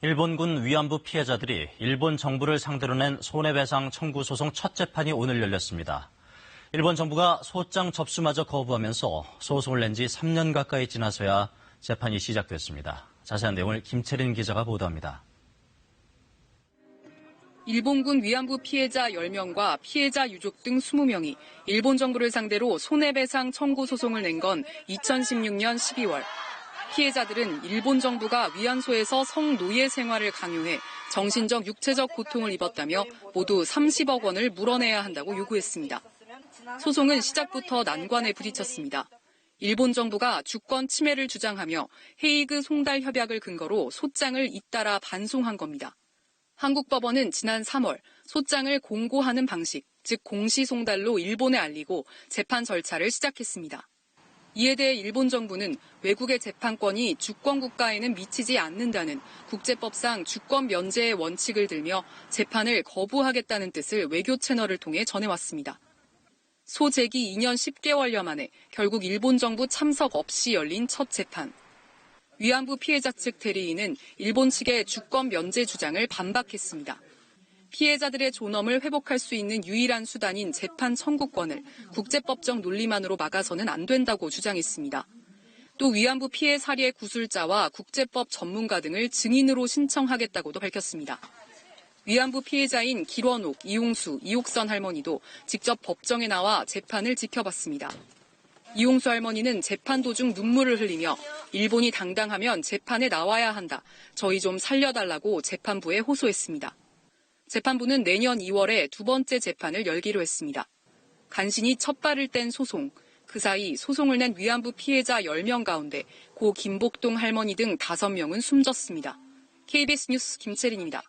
일본군 위안부 피해자들이 일본 정부를 상대로 낸 손해배상 청구 소송 첫 재판이 오늘 열렸습니다. 일본 정부가 소장 접수마저 거부하면서 소송을 낸 지 3년 가까이 지나서야 재판이 시작됐습니다. 자세한 내용을 김채린 기자가 보도합니다. 일본군 위안부 피해자 10명과 피해자 유족 등 20명이 일본 정부를 상대로 손해배상 청구 소송을 낸 건 2016년 12월. 피해자들은 일본 정부가 위안소에서 성노예 생활을 강요해 정신적, 육체적 고통을 입었다며 모두 30억 원을 물어내야 한다고 요구했습니다. 소송은 시작부터 난관에 부딪혔습니다. 일본 정부가 주권 침해를 주장하며 헤이그 송달 협약을 근거로 소장을 잇따라 반송한 겁니다. 한국 법원은 지난 3월 소장을 공고하는 방식, 즉 공시송달로 일본에 알리고 재판 절차를 시작했습니다. 이에 대해 일본 정부는 외국의 재판권이 주권 국가에는 미치지 않는다는 국제법상 주권 면제의 원칙을 들며 재판을 거부하겠다는 뜻을 외교 채널을 통해 전해왔습니다. 소재기 2년 10개월여 만에 결국 일본 정부 참석 없이 열린 첫 재판. 위안부 피해자 측 대리인은 일본 측의 주권 면제 주장을 반박했습니다. 피해자들의 존엄을 회복할 수 있는 유일한 수단인 재판 청구권을 국제법적 논리만으로 막아서는 안 된다고 주장했습니다. 또 위안부 피해 사례 구술자와 국제법 전문가 등을 증인으로 신청하겠다고도 밝혔습니다. 위안부 피해자인 길원옥, 이용수, 이옥선 할머니도 직접 법정에 나와 재판을 지켜봤습니다. 이용수 할머니는 재판 도중 눈물을 흘리며 일본이 당당하면 재판에 나와야 한다. 저희 좀 살려달라고 재판부에 호소했습니다. 재판부는 내년 2월에 두 번째 재판을 열기로 했습니다. 간신히 첫 발을 뗀 소송. 그 사이 소송을 낸 위안부 피해자 10명 가운데 고 김복동 할머니 등 5명은 숨졌습니다. KBS 뉴스 김채린입니다.